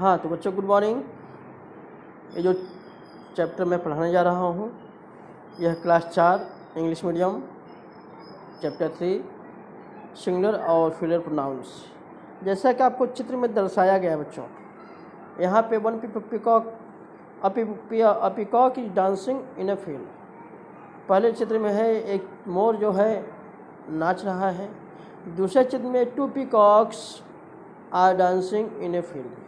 हाँ तो बच्चों गुड मॉर्निंग। ये जो चैप्टर मैं पढ़ाने जा रहा हूँ यह class 4 English medium chapter 3 singular और फ्लूरल प्रोनाउंस। जैसा कि आपको चित्र में दर्शाया गया है बच्चों, यहाँ पे one peacock a peacock is dancing in a field. पहले चित्र में है एक मोर जो है नाच रहा है। दूसरे चित्र में 2 peacocks are dancing in a field.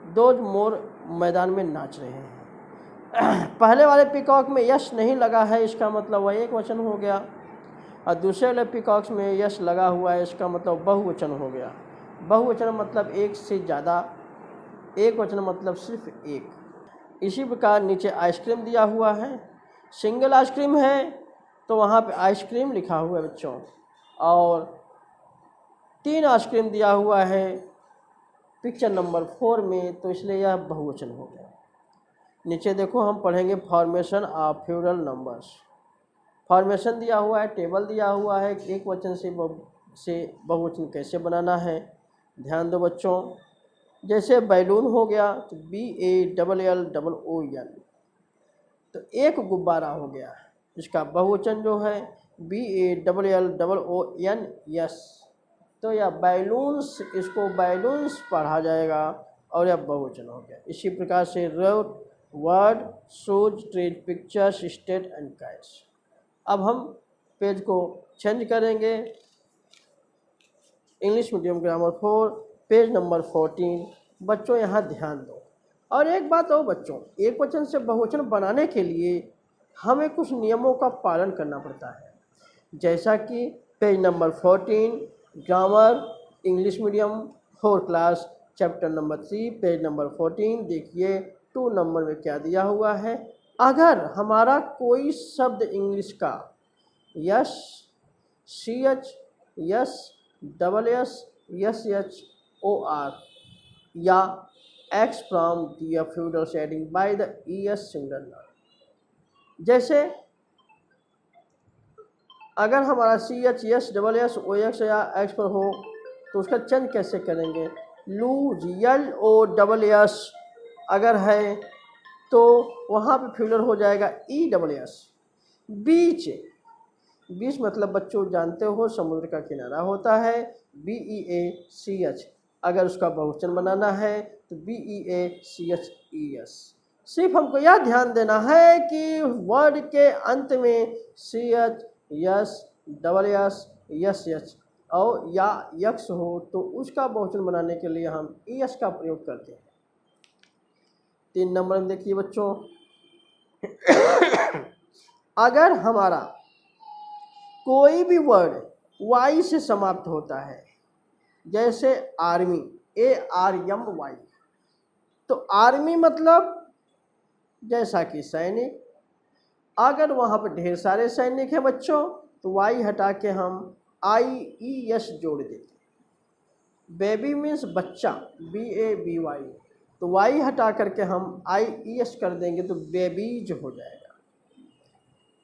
2 मोर मैदान में नाच रहे हैं। पहले वाले पीकॉक में यश नहीं लगा है, इसका मतलब वह एक वचन हो गया, और दूसरे वाले पीकॉक्स में यश लगा हुआ है, इसका मतलब बहुवचन हो गया। बहुवचन मतलब एक से ज़्यादा, एक वचन मतलब सिर्फ एक। इसी प्रकार नीचे आइसक्रीम दिया हुआ है, सिंगल आइसक्रीम है तो वहाँ पे आइसक्रीम लिखा हुआ है बच्चों, और 3 आइसक्रीम दिया हुआ है पिक्चर नंबर 4 में, तो इसलिए यह बहुवचन हो गया। नीचे देखो हम पढ़ेंगे formation of plural numbers. Formation दिया हुआ है, टेबल दिया हुआ है, एक वचन से बहुवचन कैसे बनाना है। ध्यान दो बच्चों, जैसे बैलून हो गया तो BALLOON, तो एक गुब्बारा हो गया, इसका बहुवचन जो है BALLOON यस, तो यह बैलून्स, इसको बैलून्स पढ़ा जाएगा और यह बहुवचन हो गया। इसी प्रकार से road, word, shoes, trees, pictures, state and kites. अब हम पेज को चेंज करेंगे। English medium grammar 4 page number 14। बच्चों यहाँ ध्यान दो, और एक बात और बच्चों, एक वचन से बहुवचन बनाने के लिए हमें कुछ नियमों का पालन करना पड़ता है। जैसा कि page number 14 grammar English medium 4 class chapter number 3 page number 14 देखिए 2 नंबर में क्या दिया हुआ है। अगर हमारा कोई शब्द इंग्लिश का yes, CH, yes, SS, SH, OR या X from the feudal shading by the ES singular noun, जैसे अगर हमारा CH, यस, SS, OX या X पर हो तो उसका चेंज कैसे करेंगे। लूज, LOSS अगर है तो वहाँ पे फ्यूलर हो जाएगा ESS। बीच, बीच मतलब बच्चों जानते हो समुद्र का किनारा होता है, BEACH। अगर उसका बहुवचन बनाना है तो BEACHES। सिर्फ हमको यह ध्यान देना है कि वर्ड के अंत में CH, यस, SS, SH और या यक्स हो तो उसका बहुवचन बनाने के लिए हम ES का प्रयोग करते हैं। 3 नंबर में देखिए बच्चों, अगर हमारा कोई भी वर्ड Y से समाप्त होता है, जैसे आर्मी, ARMY, तो आर्मी मतलब जैसा कि सैनिक। अगर वहाँ पर ढेर सारे सैनिक हैं बच्चों तो Y हटा के हम IES जोड़ देते हैं। बेबी मीन्स बच्चा, BABY, तो Y हटा करके हम IES कर देंगे तो बेबीज हो जाएगा।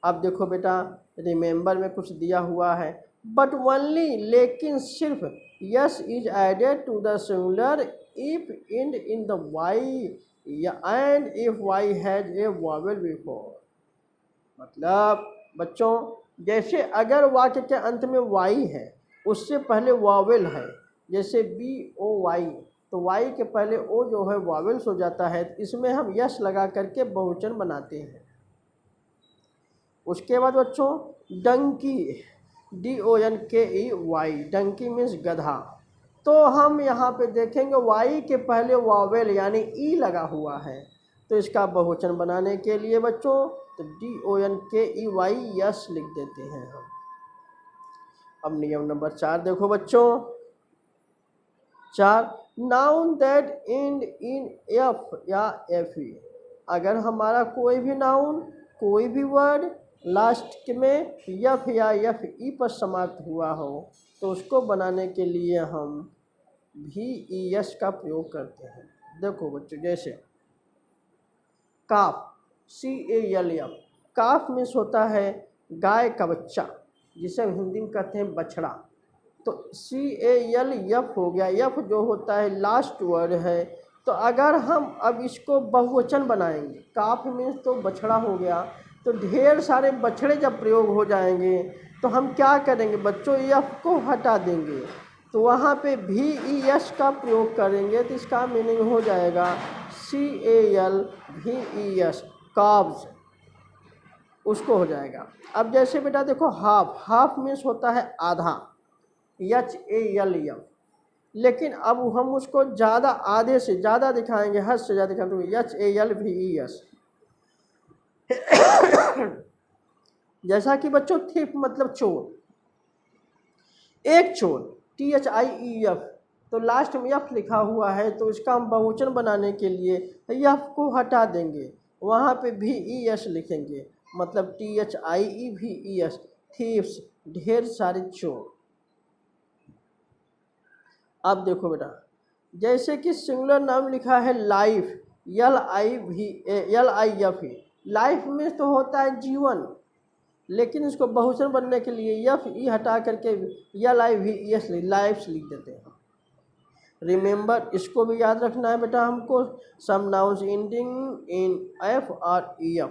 अब देखो बेटा, रिमेंबर में कुछ दिया हुआ है, बट ओनली, लेकिन सिर्फ, s is added to the singular if end in the Y and if Y has a vowel before. मतलब बच्चों, जैसे अगर वाक्य के अंत में वाई है, उससे पहले वॉवेल है, जैसे BOY, तो वाई के पहले ओ जो है वॉवेल्स हो जाता है, तो इसमें हम यस लगा करके बहुवचन बनाते हैं। उसके बाद बच्चों डंकी, DONKEY, डंकी मीन्स गधा, तो हम यहाँ पे देखेंगे वाई के पहले वॉवेल यानी ई लगा हुआ है, तो इसका बहुवचन बनाने के लिए बच्चों तो DONKEY यस लिख देते हैं हम। अब नियम नंबर 4 देखो बच्चों, 4 noun that and in F या FE। अगर हमारा कोई भी नाउन, कोई भी वर्ड लास्ट में यफ या FE पर समाप्त हुआ हो तो उसको बनाने के लिए हम VES का प्रयोग करते हैं। देखो बच्चों, जैसे काफ, CALF, काफ मीन्स होता है गाय का बच्चा, जिसे हम हिंदी में कहते हैं बछड़ा, तो CALF हो गया। यफ जो होता है लास्ट वर्ड है तो अगर हम अब इसको बहुवचन बनाएंगे, काफ मीन्स तो बछड़ा हो गया, तो ढेर सारे बछड़े जब प्रयोग हो जाएंगे तो हम क्या करेंगे बच्चों, यफ को हटा देंगे, तो वहाँ पे भी ई एस का प्रयोग करेंगे, तो इसका मीनिंग हो जाएगा CAL VES, काब्स, उसको हो जाएगा। अब जैसे बेटा देखो हाफ, हाफ मीन्स होता है आधा, HALF, लेकिन अब हम उसको ज़्यादा, आधे से ज़्यादा दिखाएंगे, हद से ज़्यादा दिखाएंगे, HALVES। जैसा कि बच्चों थीफ मतलब चोर, एक चोर, THIEF, तो लास्ट में यफ लिखा हुआ है, तो इसका हम बहुवचन बनाने के लिए यफ को हटा देंगे, वहाँ पे VES लिखेंगे, मतलब THIEVES, थीफ्स, ढेर सारे चोर। अब देखो बेटा, जैसे कि सिंगुलर नाम लिखा है लाइफ, LIFE, लाइफ में तो होता है जीवन, लेकिन इसको बहुवचन बनने के लिए यफ ई हटा करके LIVES लाइफ्स लिख देते हैं। रिमेंबर, इसको भी याद रखना है बेटा हमको, some nouns ending in F और EF,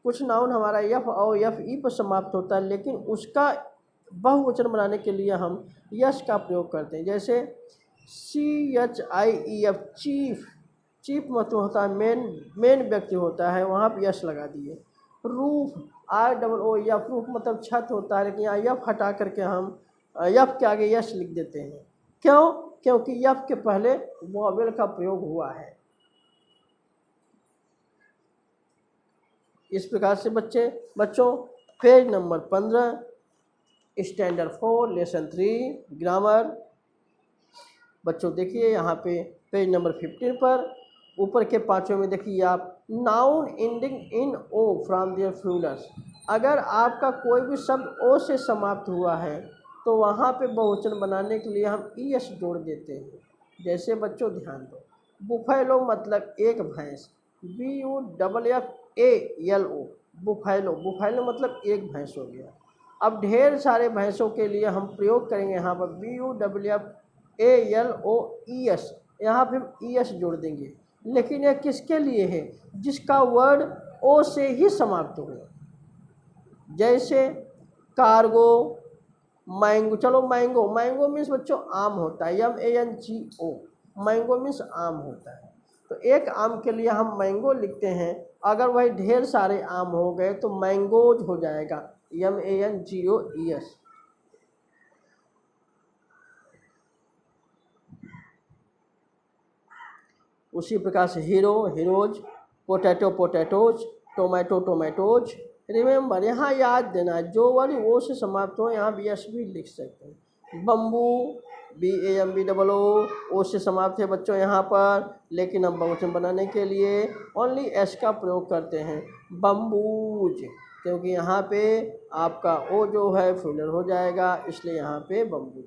कुछ नाउन हमारा यफ और FE पर समाप्त होता है, लेकिन उसका बहुवचन बनाने के लिए हम यश का प्रयोग करते हैं। जैसे CHIEF, चीफ, चीफ मतलब होता है मेन व्यक्ति होता है, वहाँ पर यश लगा दिए। रूफ, ROOF, रूफ मतलब छत होता है, लेकिन यहाँ यफ हटा करके हम यफ के आगे यश लिख देते हैं। क्यों? क्योंकि यफ के पहले वॉवेल का प्रयोग हुआ है। इस प्रकार से बच्चों page number 15, standard 4, lesson 3, grammar. बच्चों देखिए यहाँ पे पेज नंबर 15 पर ऊपर के पांचों में देखिए आप, noun ending in O from their plurals, अगर आपका कोई भी शब्द ओ से समाप्त हुआ है तो वहाँ पे बहुवचन बनाने के लिए हम ES जोड़ देते हैं। जैसे बच्चों ध्यान दो, बुफैलो मतलब एक भैंस, BUFFALO, बुफैलो, बुफैलो मतलब एक भैंस हो गया। अब ढेर सारे भैंसों के लिए हम प्रयोग करेंगे यहाँ पर BUFFALOES, यहाँ पे हम ES जोड़ देंगे, लेकिन यह किसके लिए है, जिसका वर्ड ओ से ही समाप्त हो। जैसे कार्गो, मैंगो, चलो मैंगो, मैंगो मीन्स बच्चों आम होता है, MANGO, मैंगो मीन्स आम होता है, तो एक आम के लिए हम मैंगो लिखते हैं, अगर वही ढेर सारे आम हो गए तो मैंगोज हो जाएगा, MANGOES। उसी प्रकार से hero, heroes, potato, potatoes, tomato, tomatoes. Remember, यहाँ याद देना, जो वाली ओ से समाप्त हो यहाँ BS भी लिख सकते हैं। बम्बू, BAMBOO, ओ से समाप्त है बच्चों यहाँ पर, लेकिन हम बहुवचन बनाने के लिए ओनली S का प्रयोग करते हैं, बम्बूज, क्योंकि यहाँ पे आपका ओ जो है फ्यूलर हो जाएगा, इसलिए यहाँ पे बम्बूज।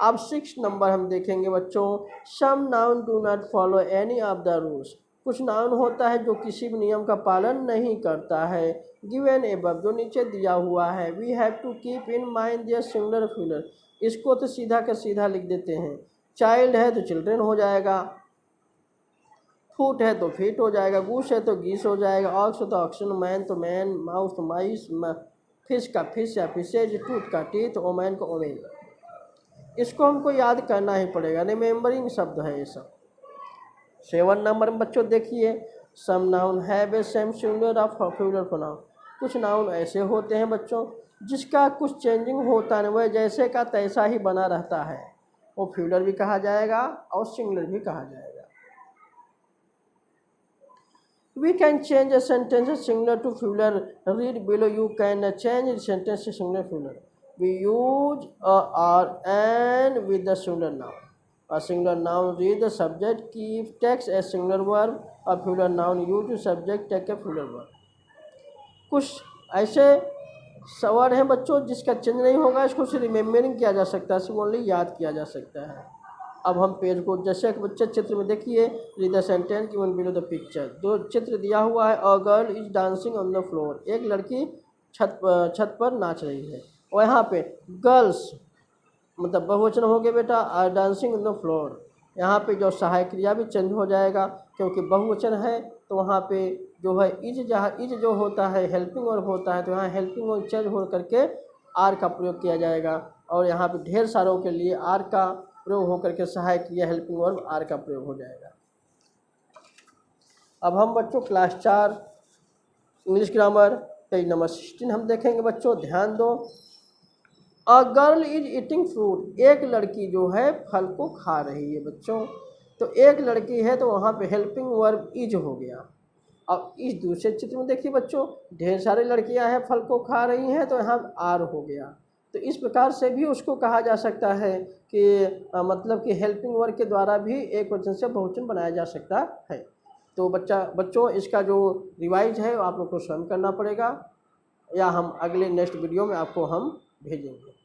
अब 6 नंबर हम देखेंगे बच्चों, some noun do not follow any of the rules, कुछ नाउन होता है जो किसी भी नियम का पालन नहीं करता है, गिवन एबव, जो नीचे दिया हुआ है, we have to keep in mind their singular plural, इसको तो सीधा का सीधा लिख देते हैं, चाइल्ड है तो चिल्ड्रन हो जाएगा, फूट है तो फीट हो जाएगा, गूस है तो गीस हो जाएगा, ऑक्स है तो ऑक्सन, मैन तो मैन, माउस तो माइस, फिश का फिश या फिशेज, टूथ का टीथ, ओमैन को ओमेन। इसको हमको याद करना ही पड़ेगा, रिमेंबरिंग शब्द है ये सब। 7 नंबर में बच्चों देखिए, some noun have a same singular of plural pronoun, कुछ नाउन ऐसे होते हैं बच्चों जिसका कुछ चेंजिंग होता है, वह जैसे का तैसा ही बना रहता है, वो फ्यूलर भी कहा जाएगा और सिंगुलर भी कहा जाएगा। We can change a sentence singular to plural. Read below. You can change the sentence to singular plural. We use a or an with the singular noun. A singular noun read the subject, keep text a singular verb. A plural noun use the subject, take a plural verb. कुछ ऐसे word हैं बच्चों जिसका change नहीं होगा, इसको सिर्फ remembering किया जा सकता है, सिर्फ ओनली याद किया जा सकता है। अब हम पेज को, जैसे एक बच्चे चित्र में देखिए, read the sentence given below the picture, दो चित्र दिया हुआ है, a girl is dancing on the floor, एक लड़की छत पर नाच रही है, और यहाँ पे गर्ल्स मतलब बहुवचन हो गया बेटा, are dancing on the floor, यहाँ पे जो सहायक क्रिया भी चेंज हो जाएगा, क्योंकि बहुवचन है तो वहाँ पे जो है इज, जहाँ इज जो होता है हेल्पिंग वर्ब होता है, तो यहाँ हेल्पिंग वर्ब चेंज हो करके आर का प्रयोग किया जाएगा। और यहाँ पे ढेर सारों के लिए आर का प्रयोग होकर के सहायक क्रिया हेल्पिंग वर्ब आर का प्रयोग हो जाएगा। अब हम बच्चों class 4 English grammar page number 16 हम देखेंगे। बच्चों ध्यान दो। A girl is eating fruit, एक लड़की जो है फल को खा रही है। बच्चों तो एक लड़की है तो वहाँ पे हेल्पिंग वर्ब इज हो गया। अब इस दूसरे चित्र में देखिए बच्चों, ढेर सारी लड़कियां हैं फल को खा रही हैं, तो यहाँ आर हो गया। तो इस प्रकार से भी उसको कहा जा सकता है कि मतलब कि हेल्पिंग वर्ब के द्वारा भी एक वचन से बहुवचन बनाया जा सकता है। तो बच्चों इसका जो रिवाइज है आप लोग को स्वयं करना पड़ेगा, या हम अगले नेक्स्ट वीडियो में आपको हम भेजेंगे।